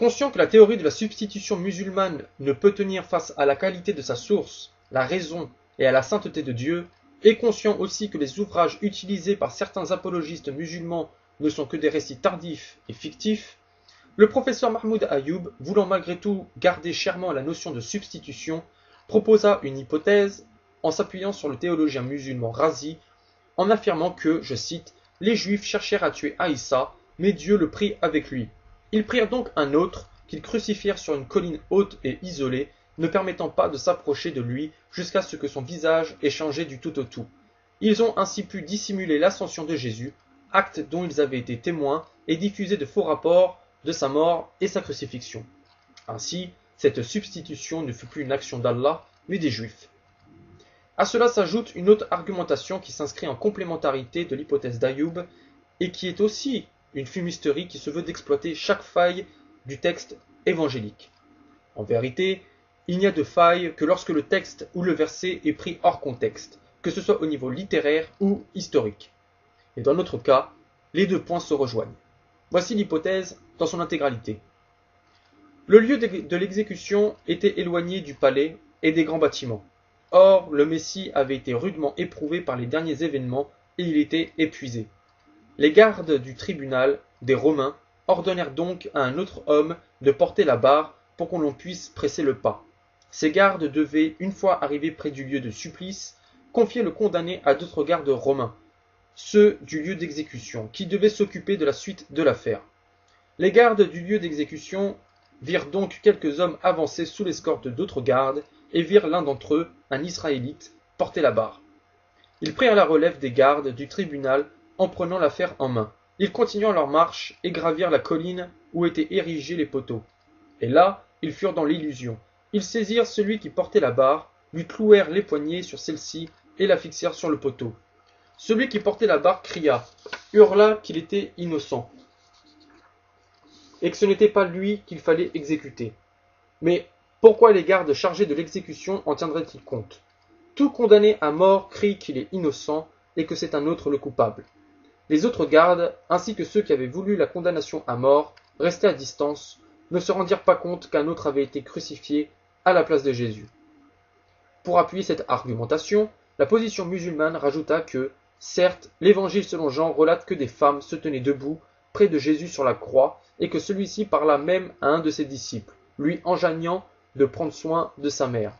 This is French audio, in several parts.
Conscient que la théorie de la substitution musulmane ne peut tenir face à la qualité de sa source, la raison et à la sainteté de Dieu, et conscient aussi que les ouvrages utilisés par certains apologistes musulmans ne sont que des récits tardifs et fictifs, le professeur Mahmoud Ayoub, voulant malgré tout garder chèrement la notion de substitution, proposa une hypothèse en s'appuyant sur le théologien musulman Razi, en affirmant que, je cite, « les Juifs cherchèrent à tuer Aïssa, mais Dieu le prit avec lui. Ils prirent donc un autre, qu'ils crucifièrent sur une colline haute et isolée, ne permettant pas de s'approcher de lui jusqu'à ce que son visage ait changé du tout au tout. Ils ont ainsi pu dissimuler l'ascension de Jésus, acte dont ils avaient été témoins, et diffuser de faux rapports de sa mort et sa crucifixion. Ainsi, cette substitution ne fut plus une action d'Allah, mais des Juifs. » À cela s'ajoute une autre argumentation qui s'inscrit en complémentarité de l'hypothèse d'Ayoub et qui est aussi une fumisterie qui se veut d'exploiter chaque faille du texte évangélique. En vérité, il n'y a de faille que lorsque le texte ou le verset est pris hors contexte, que ce soit au niveau littéraire ou historique. Et dans notre cas, les deux points se rejoignent. Voici l'hypothèse dans son intégralité. Le lieu de l'exécution était éloigné du palais et des grands bâtiments. Or, le Messie avait été rudement éprouvé par les derniers événements et il était épuisé. Les gardes du tribunal, des Romains, ordonnèrent donc à un autre homme de porter la barre pour qu'on l'on puisse presser le pas. Ces gardes devaient, une fois arrivés près du lieu de supplice, confier le condamné à d'autres gardes romains, ceux du lieu d'exécution, qui devaient s'occuper de la suite de l'affaire. Les gardes du lieu d'exécution virent donc quelques hommes avancer sous l'escorte d'autres gardes et virent l'un d'entre eux, un Israélite, porter la barre. Ils prirent la relève des gardes du tribunal en prenant l'affaire en main. Ils continuèrent leur marche et gravirent la colline où étaient érigés les poteaux. Et là, ils furent dans l'illusion. Ils saisirent celui qui portait la barre, lui clouèrent les poignets sur celle-ci et la fixèrent sur le poteau. Celui qui portait la barre cria, hurla qu'il était innocent, et que ce n'était pas lui qu'il fallait exécuter. Mais pourquoi les gardes chargés de l'exécution en tiendraient-ils compte? Tout condamné à mort crie qu'il est innocent et que c'est un autre le coupable. Les autres gardes, ainsi que ceux qui avaient voulu la condamnation à mort, restés à distance, ne se rendirent pas compte qu'un autre avait été crucifié à la place de Jésus. Pour appuyer cette argumentation, la position musulmane rajouta que, certes, l'évangile selon Jean relate que des femmes se tenaient debout près de Jésus sur la croix et que celui-ci parla même à un de ses disciples, lui enjoignant de prendre soin de sa mère.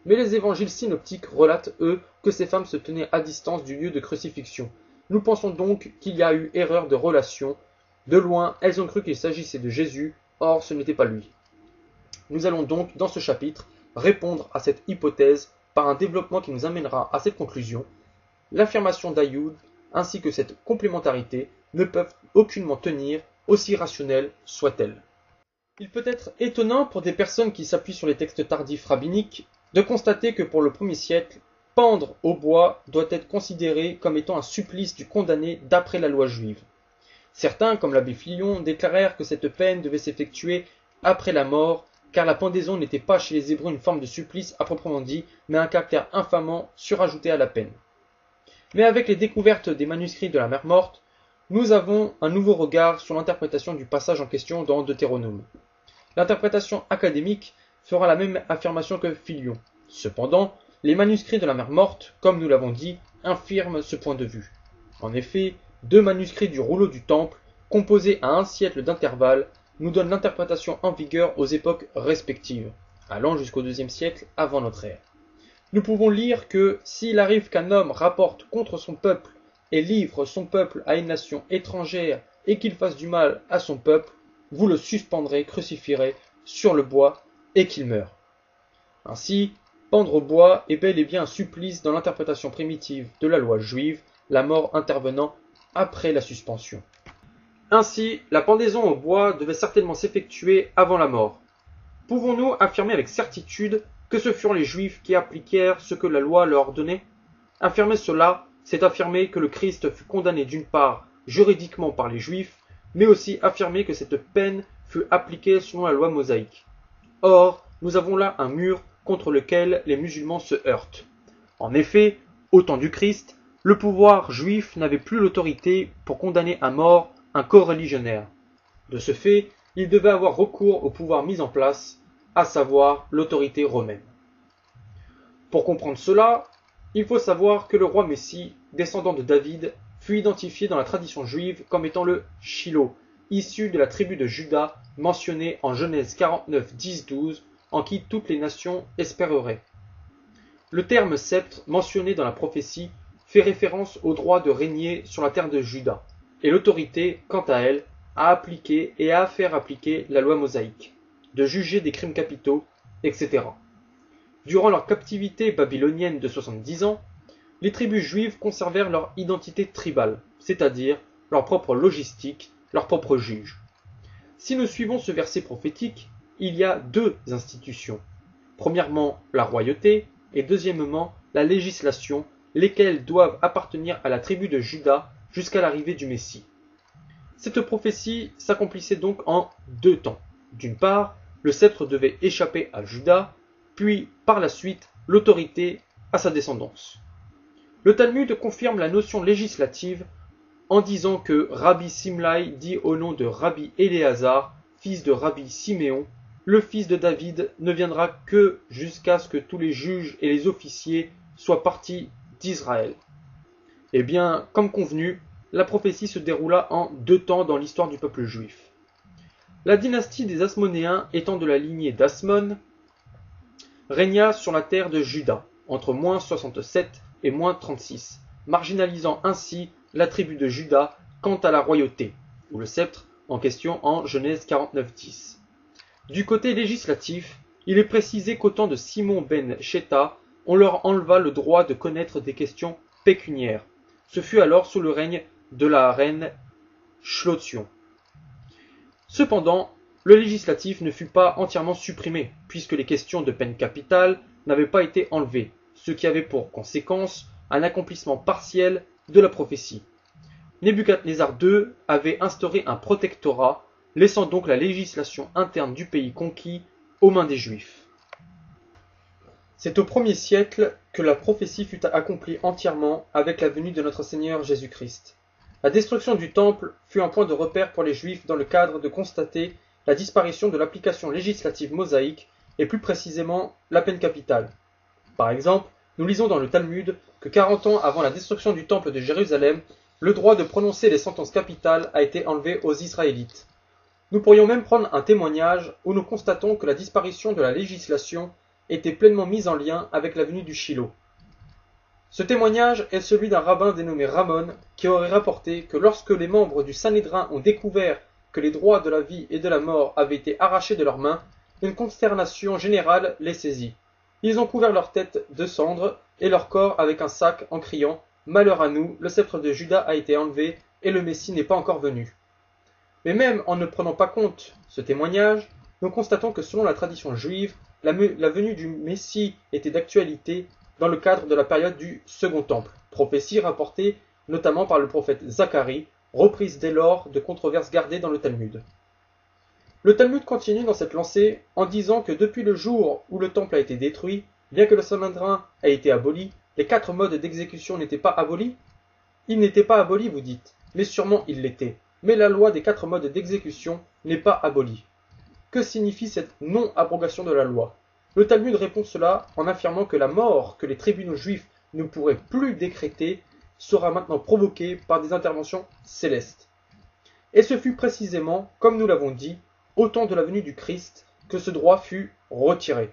Mais les évangiles synoptiques relatent, eux, que ces femmes se tenaient à distance du lieu de crucifixion. Nous pensons donc qu'il y a eu erreur de relation. De loin, elles ont cru qu'il s'agissait de Jésus, or ce n'était pas lui. Nous allons donc, dans ce chapitre, répondre à cette hypothèse par un développement qui nous amènera à cette conclusion. L'affirmation d'Ayoub ainsi que cette complémentarité ne peuvent aucunement tenir, aussi rationnelles soient-elles. Il peut être étonnant pour des personnes qui s'appuient sur les textes tardifs rabbiniques de constater que pour le 1er siècle, pendre au bois doit être considéré comme étant un supplice du condamné d'après la loi juive. Certains, comme l'abbé Filion, déclarèrent que cette peine devait s'effectuer après la mort, car la pendaison n'était pas chez les Hébreux une forme de supplice à proprement dit, mais un caractère infamant surajouté à la peine. Mais avec les découvertes des manuscrits de la mer Morte, nous avons un nouveau regard sur l'interprétation du passage en question dans Deutéronome. L'interprétation académique fera la même affirmation que Filion. Cependant, les manuscrits de la mer Morte, comme nous l'avons dit, infirment ce point de vue. En effet, 2 manuscrits du rouleau du Temple, composés à 1 siècle d'intervalle, nous donnent l'interprétation en vigueur aux époques respectives, allant jusqu'au 2e siècle avant notre ère. Nous pouvons lire que s'il arrive qu'un homme rapporte contre son peuple et livre son peuple à une nation étrangère et qu'il fasse du mal à son peuple, vous le suspendrez, crucifierez sur le bois et qu'il meure. Ainsi, pendre au bois est bel et bien un supplice dans l'interprétation primitive de la loi juive, la mort intervenant après la suspension. Ainsi, la pendaison au bois devait certainement s'effectuer avant la mort. Pouvons-nous affirmer avec certitude que ce furent les Juifs qui appliquèrent ce que la loi leur ordonnait? Affirmer cela, c'est affirmer que le Christ fut condamné d'une part juridiquement par les Juifs, mais aussi affirmer que cette peine fut appliquée selon la loi mosaïque. Or, nous avons là un mur contre lequel les musulmans se heurtent. En effet, au temps du Christ, le pouvoir juif n'avait plus l'autorité pour condamner à mort un coreligionnaire. De ce fait, il devait avoir recours au pouvoir mis en place, à savoir l'autorité romaine. Pour comprendre cela, il faut savoir que le roi Messie, descendant de David, fut identifié dans la tradition juive comme étant le Shilo, issu de la tribu de Juda mentionnée en Genèse 49, 10, 12, en qui toutes les nations espéreraient. Le terme sceptre mentionné dans la prophétie fait référence au droit de régner sur la terre de Juda, et l'autorité, quant à elle, à appliquer et à faire appliquer la loi mosaïque, de juger des crimes capitaux, etc. Durant leur captivité babylonienne de 70 ans, les tribus juives conservèrent leur identité tribale, c'est-à-dire leur propre logistique, leur propre juge. Si nous suivons ce verset prophétique, il y a deux institutions. Premièrement, la royauté, et deuxièmement, la législation, lesquelles doivent appartenir à la tribu de Juda jusqu'à l'arrivée du Messie. Cette prophétie s'accomplissait donc en deux temps. D'une part, le sceptre devait échapper à Juda, puis par la suite l'autorité à sa descendance. Le Talmud confirme la notion législative en disant que Rabbi Simlaï dit au nom de Rabbi Éléazar, fils de Rabbi Siméon, le fils de David ne viendra que jusqu'à ce que tous les juges et les officiers soient partis d'Israël. Eh bien, comme convenu, la prophétie se déroula en deux temps dans l'histoire du peuple juif. La dynastie des Asmonéens étant de la lignée d'Asmon, régna sur la terre de Juda, entre -67 et -36, marginalisant ainsi la tribu de Juda quant à la royauté, ou le sceptre, en question en Genèse 49-10. Du côté législatif, il est précisé qu'au temps de Simon ben Shéta, on leur enleva le droit de connaître des questions pécuniaires. Ce fut alors sous le règne de la reine Shlotion. Cependant, le législatif ne fut pas entièrement supprimé, puisque les questions de peine capitale n'avaient pas été enlevées, ce qui avait pour conséquence un accomplissement partiel de la prophétie. Nebuchadnezzar II avait instauré un protectorat, laissant donc la législation interne du pays conquis aux mains des Juifs. C'est au 1er siècle que la prophétie fut accomplie entièrement avec la venue de notre Seigneur Jésus-Christ. La destruction du temple fut un point de repère pour les Juifs dans le cadre de constater la disparition de l'application législative mosaïque et plus précisément la peine capitale. Par exemple, nous lisons dans le Talmud que 40 ans avant la destruction du temple de Jérusalem, le droit de prononcer les sentences capitales a été enlevé aux Israélites. Nous pourrions même prendre un témoignage où nous constatons que la disparition de la législation était pleinement mise en lien avec la venue du Shilo. Ce témoignage est celui d'un rabbin dénommé Ramon qui aurait rapporté que lorsque les membres du Sanhédrin ont découvert que les droits de la vie et de la mort avaient été arrachés de leurs mains, une consternation générale les saisit. Ils ont couvert leur tête de cendres et leur corps avec un sac en criant « Malheur à nous, le sceptre de Juda a été enlevé et le Messie n'est pas encore venu. » Mais même en ne prenant pas compte ce témoignage, nous constatons que selon la tradition juive, la venue du Messie était d'actualité dans le cadre de la période du Second Temple, prophétie rapportée notamment par le prophète Zacharie, reprise dès lors de controverses gardées dans le Talmud. Le Talmud continue dans cette lancée en disant que depuis le jour où le temple a été détruit, bien que le Sanhédrin ait été aboli, les 4 modes d'exécution n'étaient pas abolis. Ils n'étaient pas abolis, vous dites, mais sûrement ils l'étaient. Mais la loi des 4 modes d'exécution n'est pas abolie. Que signifie cette non-abrogation de la loi? Le Talmud répond cela en affirmant que la mort que les tribunaux juifs ne pourraient plus décréter sera maintenant provoquée par des interventions célestes. Et ce fut précisément, comme nous l'avons dit, au temps de la venue du Christ que ce droit fut retiré.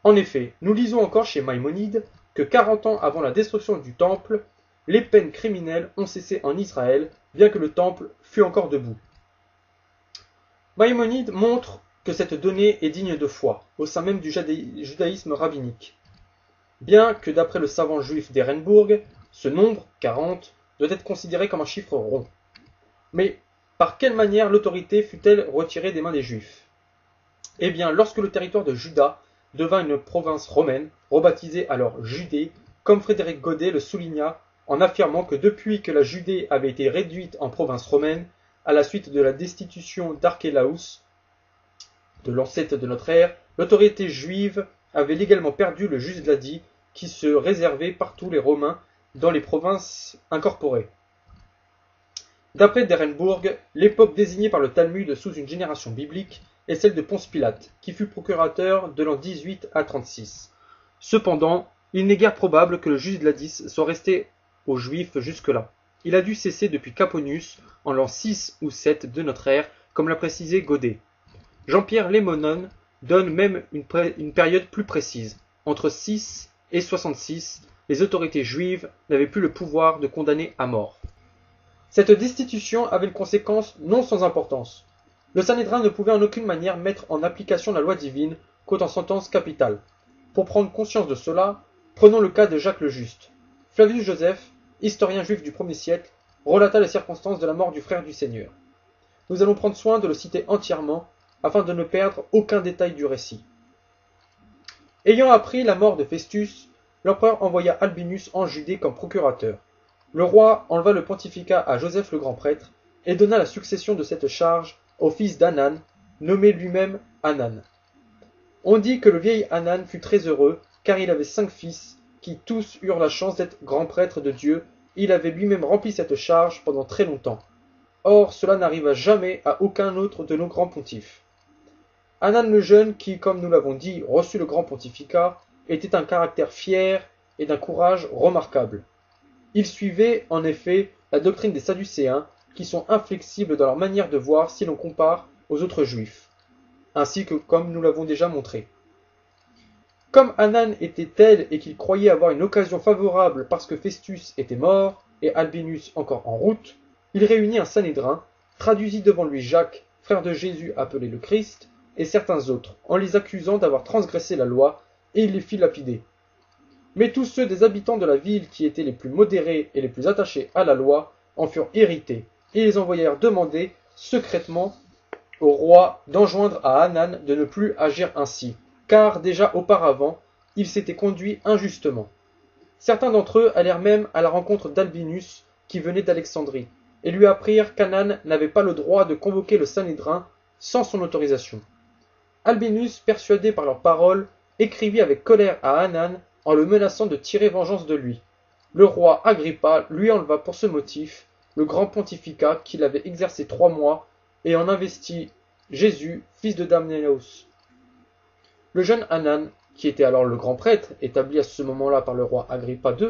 En effet, nous lisons encore chez Maïmonide que 40 ans avant la destruction du temple, les peines criminelles ont cessé en Israël, bien que le temple fût encore debout. Maïmonide montre que cette donnée est digne de foi, au sein même du judaïsme rabbinique. Bien que d'après le savant juif d'Ehrenburg, ce nombre, 40, doit être considéré comme un chiffre rond. Mais par quelle manière l'autorité fut-elle retirée des mains des Juifs? Eh bien, lorsque le territoire de Juda devint une province romaine, rebaptisée alors Judée, comme Frédéric Godet le souligna en affirmant que depuis que la Judée avait été réduite en province romaine, à la suite de la destitution d'Archélaos, de l'ancêtre de notre ère, l'autorité juive avait légalement perdu le jus gladi qui se réservait par tous les Romains dans les provinces incorporées. D'après Derenbourg, l'époque désignée par le Talmud sous une génération biblique est celle de Ponce Pilate, qui fut procurateur de l'an 18 à 36. Cependant, il n'est guère probable que le juge Gladys soit resté aux Juifs jusque-là. Il a dû cesser depuis Caponius en l'an 6 ou 7 de notre ère, comme l'a précisé Godet. Jean-Pierre Lémonon donne même une période plus précise. Entre 6 et 66, les autorités juives n'avaient plus le pouvoir de condamner à mort. Cette destitution avait une conséquence non sans importance. Le Sanhédrin ne pouvait en aucune manière mettre en application la loi divine qu'en sentence capitale. Pour prendre conscience de cela, prenons le cas de Jacques le Juste. Flavius Joseph, historien juif du 1er siècle, relata les circonstances de la mort du frère du Seigneur. Nous allons prendre soin de le citer entièrement, afin de ne perdre aucun détail du récit. Ayant appris la mort de Festus, l'empereur envoya Albinus en Judée comme procurateur. Le roi enleva le pontificat à Joseph le grand prêtre, et donna la succession de cette charge au fils d'Hanan, nommé lui-même Hanan. On dit que le vieil Hanan fut très heureux, car il avait 5 fils, qui tous eurent la chance d'être grands prêtres de Dieu, et il avait lui-même rempli cette charge pendant très longtemps. Or, cela n'arriva jamais à aucun autre de nos grands pontifes. Hanan le jeune, qui, comme nous l'avons dit, reçut le grand pontificat, était un caractère fier et d'un courage remarquable. Il suivait, en effet, la doctrine des Sadducéens, qui sont inflexibles dans leur manière de voir si l'on compare aux autres juifs, ainsi que comme nous l'avons déjà montré. Comme Hanan était tel et qu'il croyait avoir une occasion favorable parce que Festus était mort et Albinus encore en route, il réunit un Sanhédrin, traduisit devant lui Jacques, frère de Jésus appelé le Christ, et certains autres, en les accusant d'avoir transgressé la loi, et il les fit lapider. Mais tous ceux des habitants de la ville qui étaient les plus modérés et les plus attachés à la loi en furent irrités, et les envoyèrent demander secrètement au roi d'enjoindre à Hanan de ne plus agir ainsi, car déjà auparavant il s'était conduit injustement. Certains d'entre eux allèrent même à la rencontre d'Albinus, qui venait d'Alexandrie, et lui apprirent qu'Hanan n'avait pas le droit de convoquer le Sanhédrin sans son autorisation. Albinus, persuadé par leurs paroles, écrivit avec colère à Hanan en le menaçant de tirer vengeance de lui. Le roi Agrippa lui enleva pour ce motif le grand pontificat qu'il avait exercé 3 mois et en investit Jésus, fils de Damnéos. Le jeune Hanan, qui était alors le grand prêtre, établi à ce moment-là par le roi Agrippa II,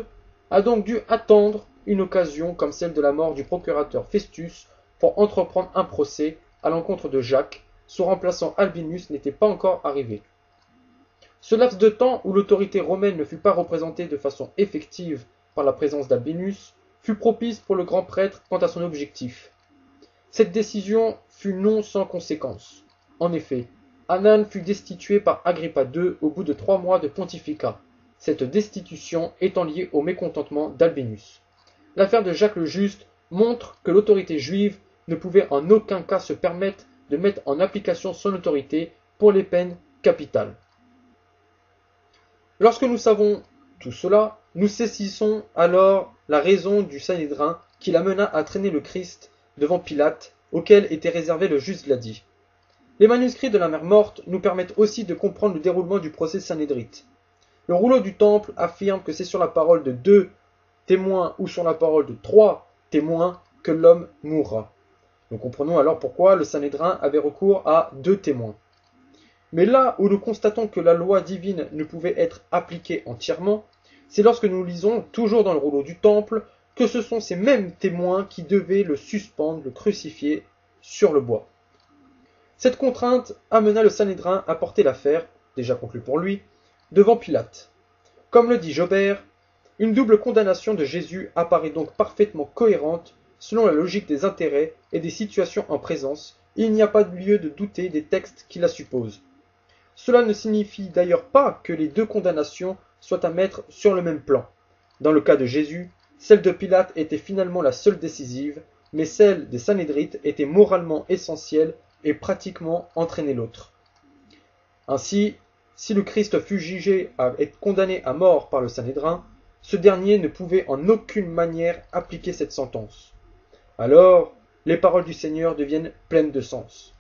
a donc dû attendre une occasion comme celle de la mort du procurateur Festus pour entreprendre un procès à l'encontre de Jacques, son remplaçant Albinus n'était pas encore arrivé. Ce laps de temps où l'autorité romaine ne fut pas représentée de façon effective par la présence d'Albinus fut propice pour le grand prêtre quant à son objectif. Cette décision fut non sans conséquence. En effet, Hanan fut destitué par Agrippa II au bout de 3 mois de pontificat, cette destitution étant liée au mécontentement d'Albinus. L'affaire de Jacques le Juste montre que l'autorité juive ne pouvait en aucun cas se permettre de mettre en application son autorité pour les peines capitales. Lorsque nous savons tout cela, nous saisissons alors la raison du Sanhédrin qui l'amena à traîner le Christ devant Pilate, auquel était réservé le juste Gladys. Les manuscrits de la mer morte nous permettent aussi de comprendre le déroulement du procès sanhédrite. Le rouleau du temple affirme que c'est sur la parole de 2 témoins ou sur la parole de 3 témoins que l'homme mourra. Nous comprenons alors pourquoi le Sanhédrin avait recours à 2 témoins. Mais là où nous constatons que la loi divine ne pouvait être appliquée entièrement, c'est lorsque nous lisons, toujours dans le rouleau du temple, que ce sont ces mêmes témoins qui devaient le suspendre, le crucifier sur le bois. Cette contrainte amena le Sanhédrin à porter l'affaire, déjà conclue pour lui, devant Pilate. Comme le dit Jobert, une double condamnation de Jésus apparaît donc parfaitement cohérente selon la logique des intérêts et des situations en présence, et il n'y a pas de lieu de douter des textes qui la supposent. Cela ne signifie d'ailleurs pas que les 2 condamnations soient à mettre sur le même plan. Dans le cas de Jésus, celle de Pilate était finalement la seule décisive, mais celle des Sanhédrites était moralement essentielle et pratiquement entraînait l'autre. Ainsi, si le Christ fut jugé à être condamné à mort par le Sanhédrin, ce dernier ne pouvait en aucune manière appliquer cette sentence. Alors, les paroles du Seigneur deviennent pleines de sens.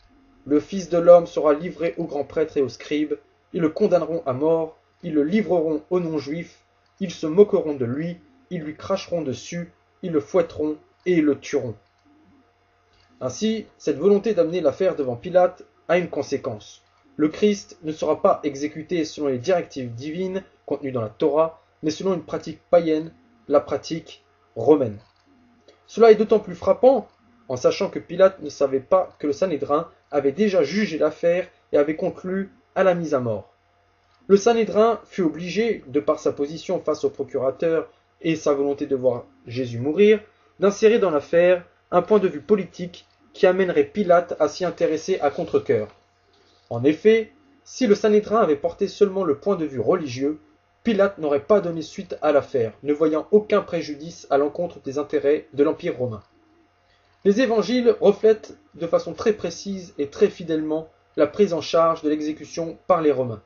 Le Fils de l'homme sera livré aux grands prêtres et aux scribes, ils le condamneront à mort, ils le livreront aux non-juifs, ils se moqueront de lui, ils lui cracheront dessus, ils le fouetteront et ils le tueront. Ainsi, cette volonté d'amener l'affaire devant Pilate a une conséquence. Le Christ ne sera pas exécuté selon les directives divines contenues dans la Torah, mais selon une pratique païenne, la pratique romaine. Cela est d'autant plus frappant en sachant que Pilate ne savait pas que le Sanhédrin avait déjà jugé l'affaire et avait conclu à la mise à mort. Le Sanhédrin fut obligé, de par sa position face au procurateur et sa volonté de voir Jésus mourir, d'insérer dans l'affaire un point de vue politique qui amènerait Pilate à s'y intéresser à contre-cœur. En effet, si le Sanhédrin avait porté seulement le point de vue religieux, Pilate n'aurait pas donné suite à l'affaire, ne voyant aucun préjudice à l'encontre des intérêts de l'Empire romain. Les évangiles reflètent de façon très précise et très fidèlement la prise en charge de l'exécution par les Romains.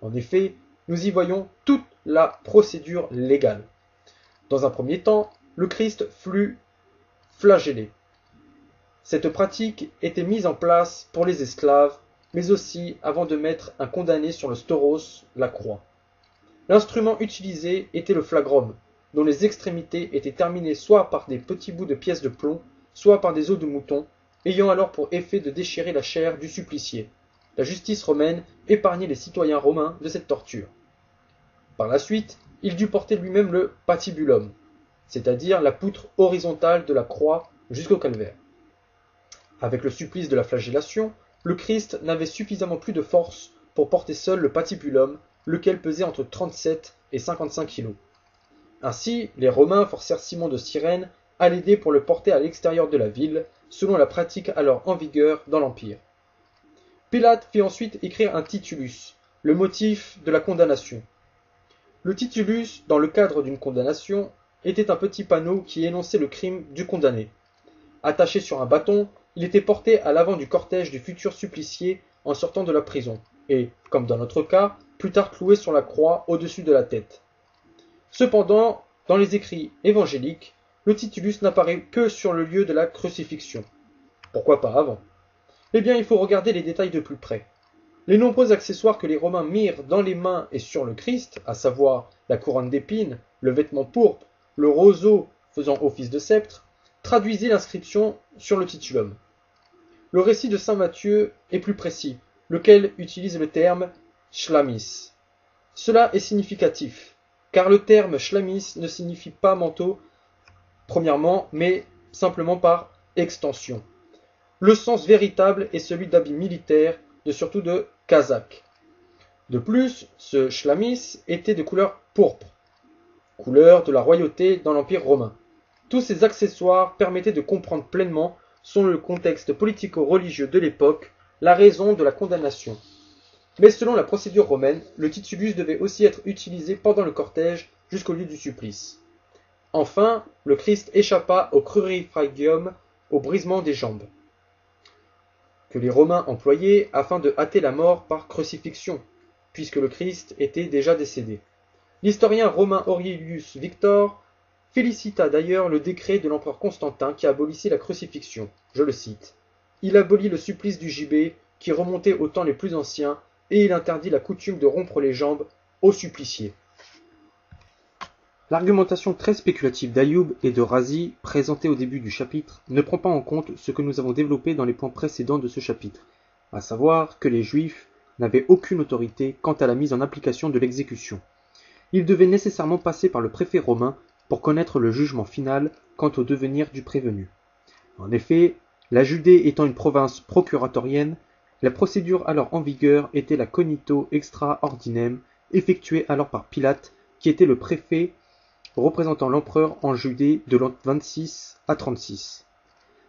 En effet, nous y voyons toute la procédure légale. Dans un premier temps, le Christ fut flagellé. Cette pratique était mise en place pour les esclaves, mais aussi avant de mettre un condamné sur le stauros, la croix. L'instrument utilisé était le flagrum, dont les extrémités étaient terminées soit par des petits bouts de pièces de plomb, soit par des os de mouton, ayant alors pour effet de déchirer la chair du supplicié. La justice romaine épargnait les citoyens romains de cette torture. Par la suite, il dut porter lui-même le patibulum, c'est-à-dire la poutre horizontale de la croix jusqu'au calvaire. Avec le supplice de la flagellation, le Christ n'avait suffisamment plus de force pour porter seul le patibulum, lequel pesait entre 37 et 55 kilos. Ainsi, les Romains forcèrent Simon de Cyrène à l'aider pour le porter à l'extérieur de la ville, selon la pratique alors en vigueur dans l'Empire. Pilate fit ensuite écrire un titulus, le motif de la condamnation. Le titulus, dans le cadre d'une condamnation, était un petit panneau qui énonçait le crime du condamné. Attaché sur un bâton, il était porté à l'avant du cortège du futur supplicié en sortant de la prison, et, comme dans notre cas, plus tard cloué sur la croix au-dessus de la tête. Cependant, dans les écrits évangéliques, le titulus n'apparaît que sur le lieu de la crucifixion. Pourquoi pas avant? Eh bien, il faut regarder les détails de plus près. Les nombreux accessoires que les Romains mirent dans les mains et sur le Christ, à savoir la couronne d'épines, le vêtement pourpre, le roseau faisant office de sceptre, traduisaient l'inscription sur le titulum. Le récit de saint Matthieu est plus précis, lequel utilise le terme chlamis. Cela est significatif, car le terme chlamis ne signifie pas manteau, premièrement, mais simplement par extension. Le sens véritable est celui d'habit militaire, de surtout de casaque. De plus, ce chlamis était de couleur pourpre, couleur de la royauté dans l'Empire romain. Tous ces accessoires permettaient de comprendre pleinement, selon le contexte politico-religieux de l'époque, la raison de la condamnation. Mais selon la procédure romaine, le titulus devait aussi être utilisé pendant le cortège jusqu'au lieu du supplice. Enfin, le Christ échappa au crurifragium, au brisement des jambes, que les Romains employaient afin de hâter la mort par crucifixion, puisque le Christ était déjà décédé. L'historien romain Aurelius Victor félicita d'ailleurs le décret de l'empereur Constantin qui abolissait la crucifixion. Je le cite. Il abolit le supplice du gibet qui remontait aux temps les plus anciens et il interdit la coutume de rompre les jambes aux suppliciés. L'argumentation très spéculative d'Ayoub et de Razi, présentée au début du chapitre, ne prend pas en compte ce que nous avons développé dans les points précédents de ce chapitre, à savoir que les Juifs n'avaient aucune autorité quant à la mise en application de l'exécution. Ils devaient nécessairement passer par le préfet romain pour connaître le jugement final quant au devenir du prévenu. En effet, la Judée étant une province procuratorienne, la procédure alors en vigueur était la cognito extra ordinem, effectuée alors par Pilate, qui était le préfet représentant l'empereur en Judée de l'an 26 à 36.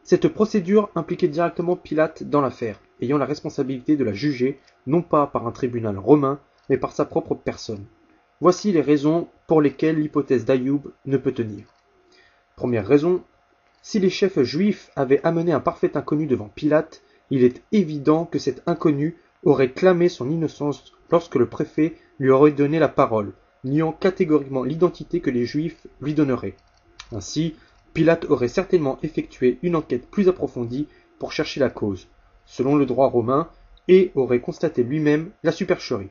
Cette procédure impliquait directement Pilate dans l'affaire, ayant la responsabilité de la juger, non pas par un tribunal romain, mais par sa propre personne. Voici les raisons pour lesquelles l'hypothèse d'Ayoub ne peut tenir. Première raison, si les chefs juifs avaient amené un parfait inconnu devant Pilate, il est évident que cet inconnu aurait clamé son innocence lorsque le préfet lui aurait donné la parole, niant catégoriquement l'identité que les Juifs lui donneraient. Ainsi, Pilate aurait certainement effectué une enquête plus approfondie pour chercher la cause, selon le droit romain, et aurait constaté lui-même la supercherie.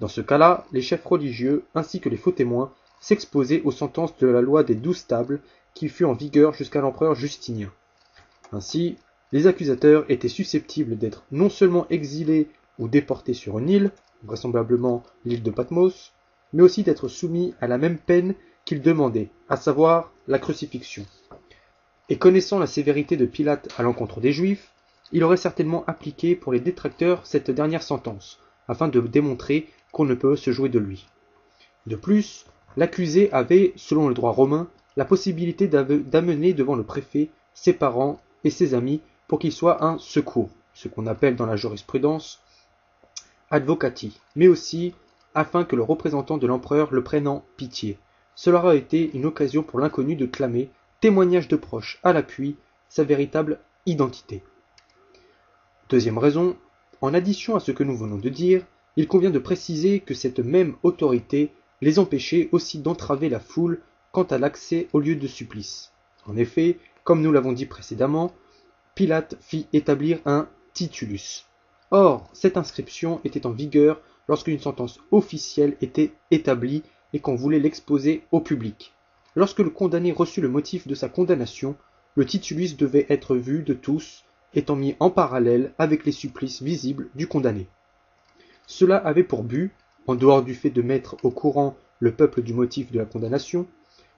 Dans ce cas-là, les chefs religieux, ainsi que les faux témoins, s'exposaient aux sentences de la loi des 12 tables qui fut en vigueur jusqu'à l'empereur Justinien. Ainsi, les accusateurs étaient susceptibles d'être non seulement exilés ou déportés sur une île, vraisemblablement l'île de Patmos, mais aussi d'être soumis à la même peine qu'ils demandaient, à savoir la crucifixion. Et connaissant la sévérité de Pilate à l'encontre des Juifs, il aurait certainement appliqué pour les détracteurs cette dernière sentence, afin de démontrer qu'on ne peut se jouer de lui. De plus, l'accusé avait, selon le droit romain, la possibilité d'amener devant le préfet ses parents et ses amis pour qu'il soit un secours, ce qu'on appelle dans la jurisprudence advocati, mais aussi afin que le représentant de l'empereur le prenne en pitié. Cela aurait été une occasion pour l'inconnu de clamer, témoignage de proche à l'appui, sa véritable identité. Deuxième raison, en addition à ce que nous venons de dire, il convient de préciser que cette même autorité les empêchait aussi d'entraver la foule quant à l'accès au lieu de supplice. En effet, comme nous l'avons dit précédemment, Pilate fit établir un titulus. Or, cette inscription était en vigueur lorsqu'une sentence officielle était établie et qu'on voulait l'exposer au public. Lorsque le condamné reçut le motif de sa condamnation, le titulus devait être vu de tous, étant mis en parallèle avec les supplices visibles du condamné. Cela avait pour but, en dehors du fait de mettre au courant le peuple du motif de la condamnation,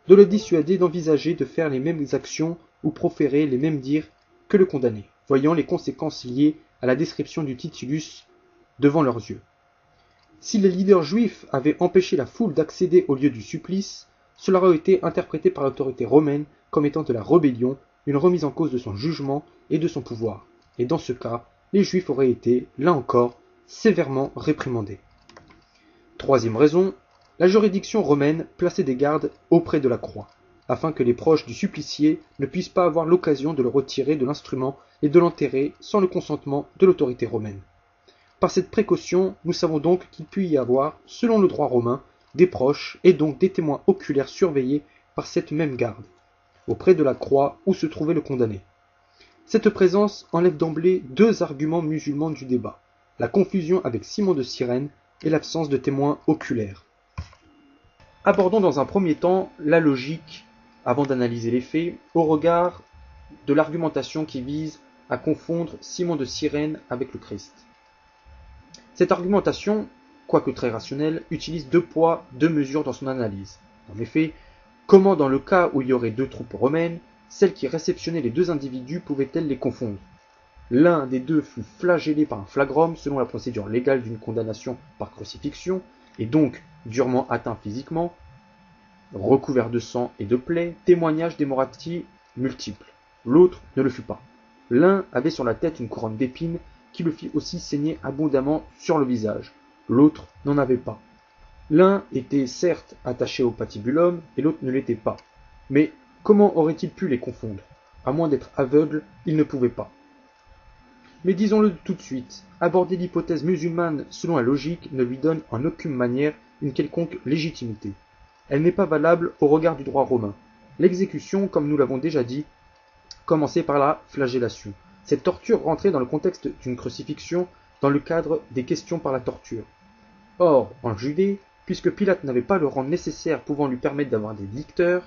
de le dissuader d'envisager de faire les mêmes actions ou proférer les mêmes dires que le condamné, voyant les conséquences liées à la description du titulus devant leurs yeux. Si les leaders juifs avaient empêché la foule d'accéder au lieu du supplice, cela aurait été interprété par l'autorité romaine comme étant de la rébellion, une remise en cause de son jugement et de son pouvoir. Et dans ce cas, les juifs auraient été, là encore, sévèrement réprimandés. Troisième raison, la juridiction romaine plaçait des gardes auprès de la croix, afin que les proches du supplicié ne puissent pas avoir l'occasion de le retirer de l'instrument et de l'enterrer sans le consentement de l'autorité romaine. Par cette précaution, nous savons donc qu'il peut y avoir, selon le droit romain, des proches et donc des témoins oculaires surveillés par cette même garde, auprès de la croix où se trouvait le condamné. Cette présence enlève d'emblée deux arguments musulmans du débat, la confusion avec Simon de Cyrène et l'absence de témoins oculaires. Abordons dans un premier temps la logique, avant d'analyser les faits, au regard de l'argumentation qui vise à confondre Simon de Cyrène avec le Christ. Cette argumentation, quoique très rationnelle, utilise deux poids, deux mesures dans son analyse. En effet, comment dans le cas où il y aurait deux troupes romaines, celle qui réceptionnait les deux individus pouvait-elle les confondre? L'un des deux fut flagellé par un flagrum selon la procédure légale d'une condamnation par crucifixion, et donc durement atteint physiquement, recouvert de sang et de plaies, témoignage d'hémorragie multiples. L'autre ne le fut pas. L'un avait sur la tête une couronne d'épines qui le fit aussi saigner abondamment sur le visage. L'autre n'en avait pas. L'un était certes attaché au patibulum et l'autre ne l'était pas. Mais comment aurait-il pu les confondre? À moins d'être aveugle, il ne pouvait pas. Mais disons-le tout de suite, aborder l'hypothèse musulmane selon la logique ne lui donne en aucune manière une quelconque légitimité. Elle n'est pas valable au regard du droit romain. L'exécution, comme nous l'avons déjà dit, commençait par la flagellation. Cette torture rentrait dans le contexte d'une crucifixion dans le cadre des questions par la torture. Or, en Judée, puisque Pilate n'avait pas le rang nécessaire pouvant lui permettre d'avoir des licteurs,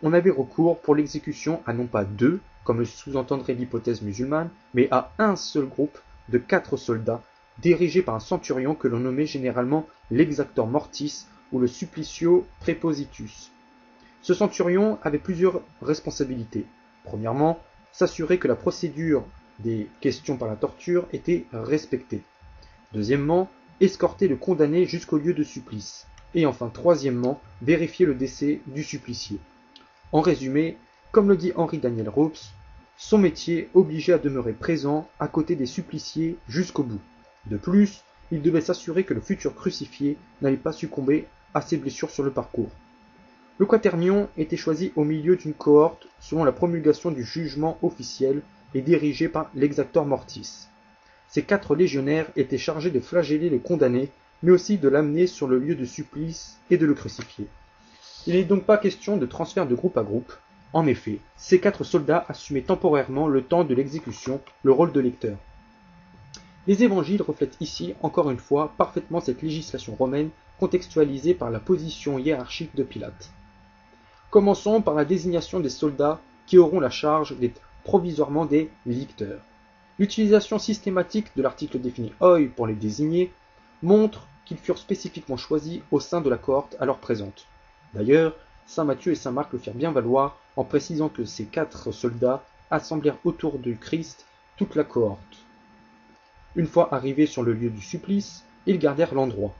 on avait recours pour l'exécution à non pas deux, comme le sous-entendrait l'hypothèse musulmane, mais à un seul groupe de 4 soldats, dirigés par un centurion que l'on nommait généralement l'exactor mortis ou le supplicio prepositus. Ce centurion avait plusieurs responsabilités. Premièrement, s'assurer que la procédure des questions par la torture était respectée. Deuxièmement, escorter le condamné jusqu'au lieu de supplice. Et enfin, troisièmement, vérifier le décès du supplicié. En résumé, comme le dit Henri Daniel Rops, son métier obligeait à demeurer présent à côté des suppliciés jusqu'au bout. De plus, il devait s'assurer que le futur crucifié n'allait pas succomber à ses blessures sur le parcours. Le quaternion était choisi au milieu d'une cohorte selon la promulgation du jugement officiel et dirigé par l'exactor mortis. Ces 4 légionnaires étaient chargés de flageller les condamnés, mais aussi de l'amener sur le lieu de supplice et de le crucifier. Il n'est donc pas question de transfert de groupe à groupe. En effet, ces 4 soldats assumaient temporairement le temps de l'exécution le rôle de lecteur. Les évangiles reflètent ici, encore une fois, parfaitement cette législation romaine contextualisée par la position hiérarchique de Pilate. Commençons par la désignation des soldats qui auront la charge d'être provisoirement des licteurs. L'utilisation systématique de l'article défini oi pour les désigner montre qu'ils furent spécifiquement choisis au sein de la cohorte alors présente. D'ailleurs, saint Matthieu et saint Marc le firent bien valoir en précisant que ces 4 soldats assemblèrent autour du Christ toute la cohorte. Une fois arrivés sur le lieu du supplice, ils gardèrent l'endroit.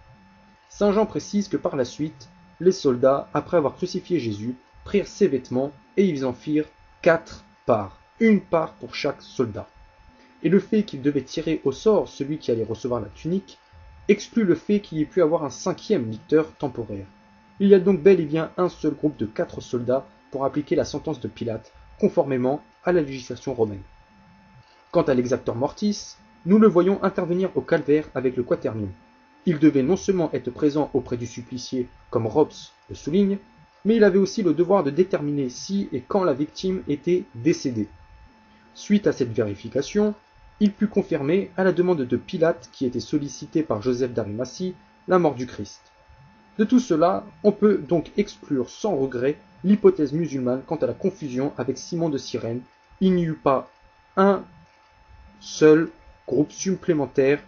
Saint Jean précise que par la suite, les soldats, après avoir crucifié Jésus, prirent ses vêtements et ils en firent 4 parts, une part pour chaque soldat. Et le fait qu'ils devaient tirer au sort celui qui allait recevoir la tunique exclut le fait qu'il y ait pu avoir un 5e licteur temporaire. Il y a donc bel et bien un seul groupe de 4 soldats pour appliquer la sentence de Pilate, conformément à la législation romaine. Quant à l'exactor mortis, nous le voyons intervenir au calvaire avec le quaternion. Il devait non seulement être présent auprès du supplicié, comme Robes le souligne, mais il avait aussi le devoir de déterminer si et quand la victime était décédée. Suite à cette vérification, il put confirmer, à la demande de Pilate qui était sollicité par Joseph d'Arimathie, la mort du Christ. De tout cela, on peut donc exclure sans regret l'hypothèse musulmane quant à la confusion avec Simon de Cyrène. Il n'y eut pas un seul groupe supplémentaire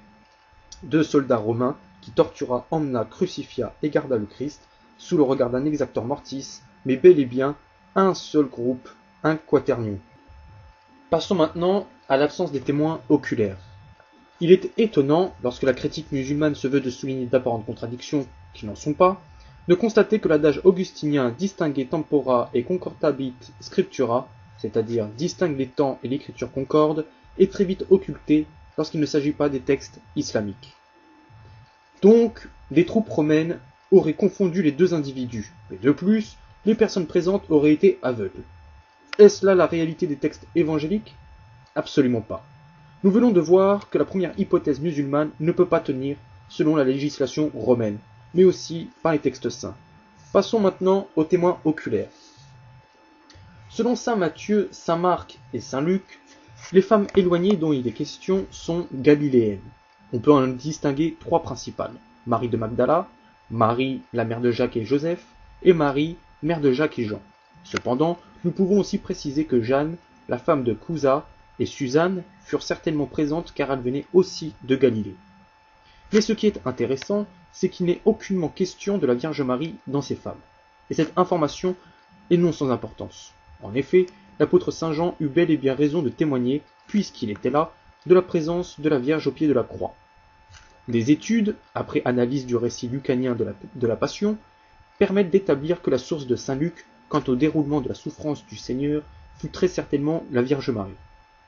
de soldats romains qui tortura, emmena, crucifia et garda le Christ sous le regard d'un exactor mortis, mais bel et bien un seul groupe, un quaternion. Passons maintenant à l'absence des témoins oculaires. Il est étonnant, lorsque la critique musulmane se veut de souligner d'apparentes contradictions qui n'en sont pas, de constater que l'adage augustinien distinguer tempora et concortabit scriptura, c'est-à-dire distingue les temps et l'écriture concorde, est très vite occulté lorsqu'il ne s'agit pas des textes islamiques. Donc, des troupes romaines auraient confondu les deux individus, et de plus, les personnes présentes auraient été aveugles. Est-ce là la réalité des textes évangéliques? Absolument pas. Nous venons de voir que la première hypothèse musulmane ne peut pas tenir selon la législation romaine, mais aussi par les textes saints. Passons maintenant aux témoins oculaires. Selon saint Matthieu, saint Marc et saint Luc, les femmes éloignées dont il est question sont galiléennes. On peut en distinguer 3 principales: Marie de Magdala, Marie, la mère de Jacques et Joseph, et Marie, mère de Jacques et Jean. Cependant, nous pouvons aussi préciser que Jeanne, la femme de Cousa, et Suzanne furent certainement présentes car elles venaient aussi de Galilée. Mais ce qui est intéressant, c'est qu'il n'est aucunement question de la Vierge Marie dans ces femmes. Et cette information est non sans importance. En effet, l'apôtre Saint Jean eut bel et bien raison de témoigner, puisqu'il était là, de la présence de la Vierge au pied de la croix. Des études, après analyse du récit lucanien de la Passion, permettent d'établir que la source de saint Luc, quant au déroulement de la souffrance du Seigneur, fut très certainement la Vierge Marie.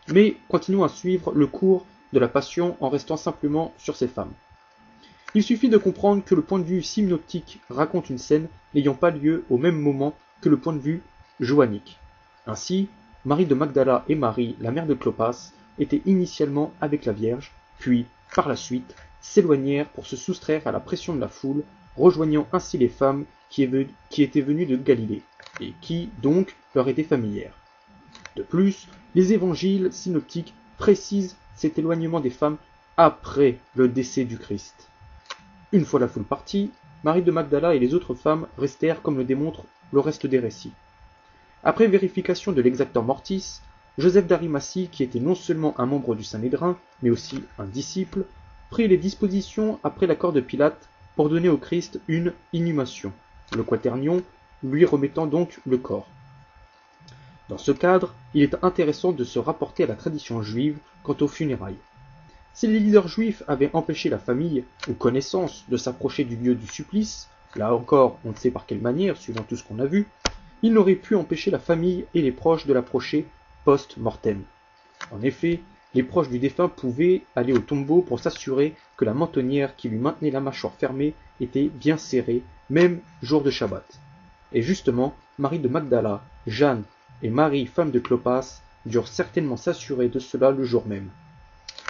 Mais continuons à suivre le cours de la Passion en restant simplement sur ces femmes. Il suffit de comprendre que le point de vue synoptique raconte une scène n'ayant pas lieu au même moment que le point de vue joannique. Ainsi, Marie de Magdala et Marie, la mère de Clopas, étaient initialement avec la Vierge, puis, par la suite, s'éloignèrent pour se soustraire à la pression de la foule, rejoignant ainsi les femmes qui étaient venues de Galilée, et qui, donc, leur étaient familières. De plus, les évangiles synoptiques précisent cet éloignement des femmes après le décès du Christ. Une fois la foule partie, Marie de Magdala et les autres femmes restèrent comme le démontre le reste des récits. Après vérification de l'exactor mortis, Joseph d'Arimathie, qui était non seulement un membre du Sanhédrin, mais aussi un disciple, prit les dispositions après l'accord de Pilate pour donner au Christ une inhumation, le quaternion lui remettant donc le corps. Dans ce cadre, il est intéressant de se rapporter à la tradition juive quant aux funérailles. Si les leaders juifs avaient empêché la famille ou connaissance de s'approcher du lieu du supplice, là encore on ne sait par quelle manière, suivant tout ce qu'on a vu, ils n'auraient pu empêcher la famille et les proches de l'approcher post-mortem. En effet, les proches du défunt pouvaient aller au tombeau pour s'assurer que la mentonnière qui lui maintenait la mâchoire fermée était bien serrée, même jour de Shabbat. Et justement, Marie de Magdala, Jeanne et Marie, femme de Clopas, durent certainement s'assurer de cela le jour même.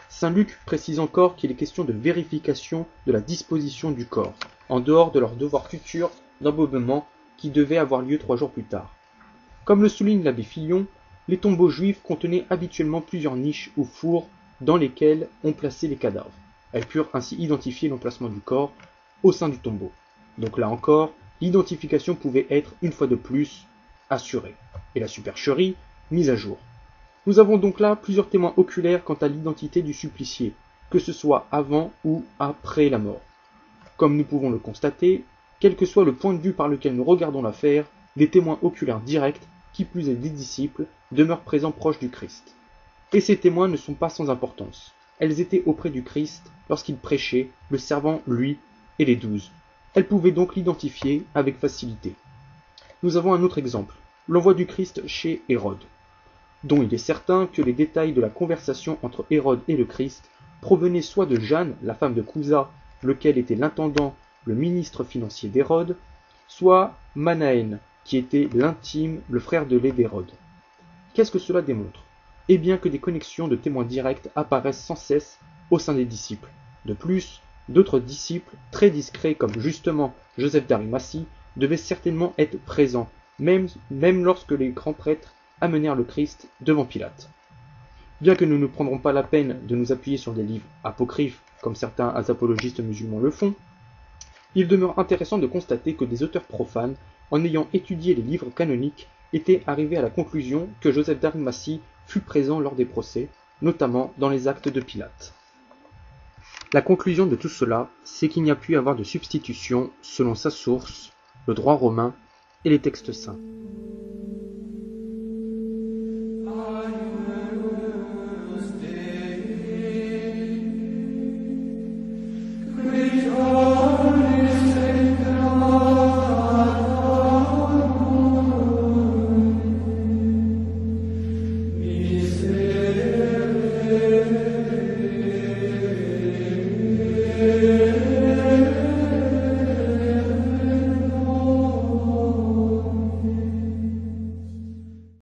Saint Luc précise encore qu'il est question de vérification de la disposition du corps, en dehors de leur devoir futur d'embaumement qui devait avoir lieu 3 jours plus tard. Comme le souligne l'abbé Fillon, les tombeaux juifs contenaient habituellement plusieurs niches ou fours dans lesquelles on plaçait les cadavres. Elles purent ainsi identifier l'emplacement du corps au sein du tombeau. Donc là encore, l'identification pouvait être une fois de plus assurée, et la supercherie mise à jour. Nous avons donc là plusieurs témoins oculaires quant à l'identité du supplicié, que ce soit avant ou après la mort. Comme nous pouvons le constater, quel que soit le point de vue par lequel nous regardons l'affaire, des témoins oculaires directs, qui plus est des disciples, demeurent présents proches du Christ. Et ces témoins ne sont pas sans importance. Elles étaient auprès du Christ lorsqu'il prêchait, le servant, lui, et les 12. Elles pouvaient donc l'identifier avec facilité. Nous avons un autre exemple, l'envoi du Christ chez Hérode, dont il est certain que les détails de la conversation entre Hérode et le Christ provenaient soit de Jeanne, la femme de Cousa, lequel était l'intendant, le ministre financier d'Hérode, soit Manaën, qui était l'intime, le frère de lait d'Hérode. Qu'est-ce que cela démontre? Eh bien que des connexions de témoins directs apparaissent sans cesse au sein des disciples. De plus, d'autres disciples, très discrets comme justement Joseph d'Arimathie, devaient certainement être présents, même lorsque les grands prêtres amenèrent le Christ devant Pilate. Bien que nous ne prendrons pas la peine de nous appuyer sur des livres apocryphes, comme certains apologistes musulmans le font, il demeure intéressant de constater que des auteurs profanes, en ayant étudié les livres canoniques, étaient arrivés à la conclusion que Joseph d'Arimathie fut présent lors des procès, notamment dans les actes de Pilate. La conclusion de tout cela, c'est qu'il n'y a pu y avoir de substitution selon sa source, le droit romain et les textes saints.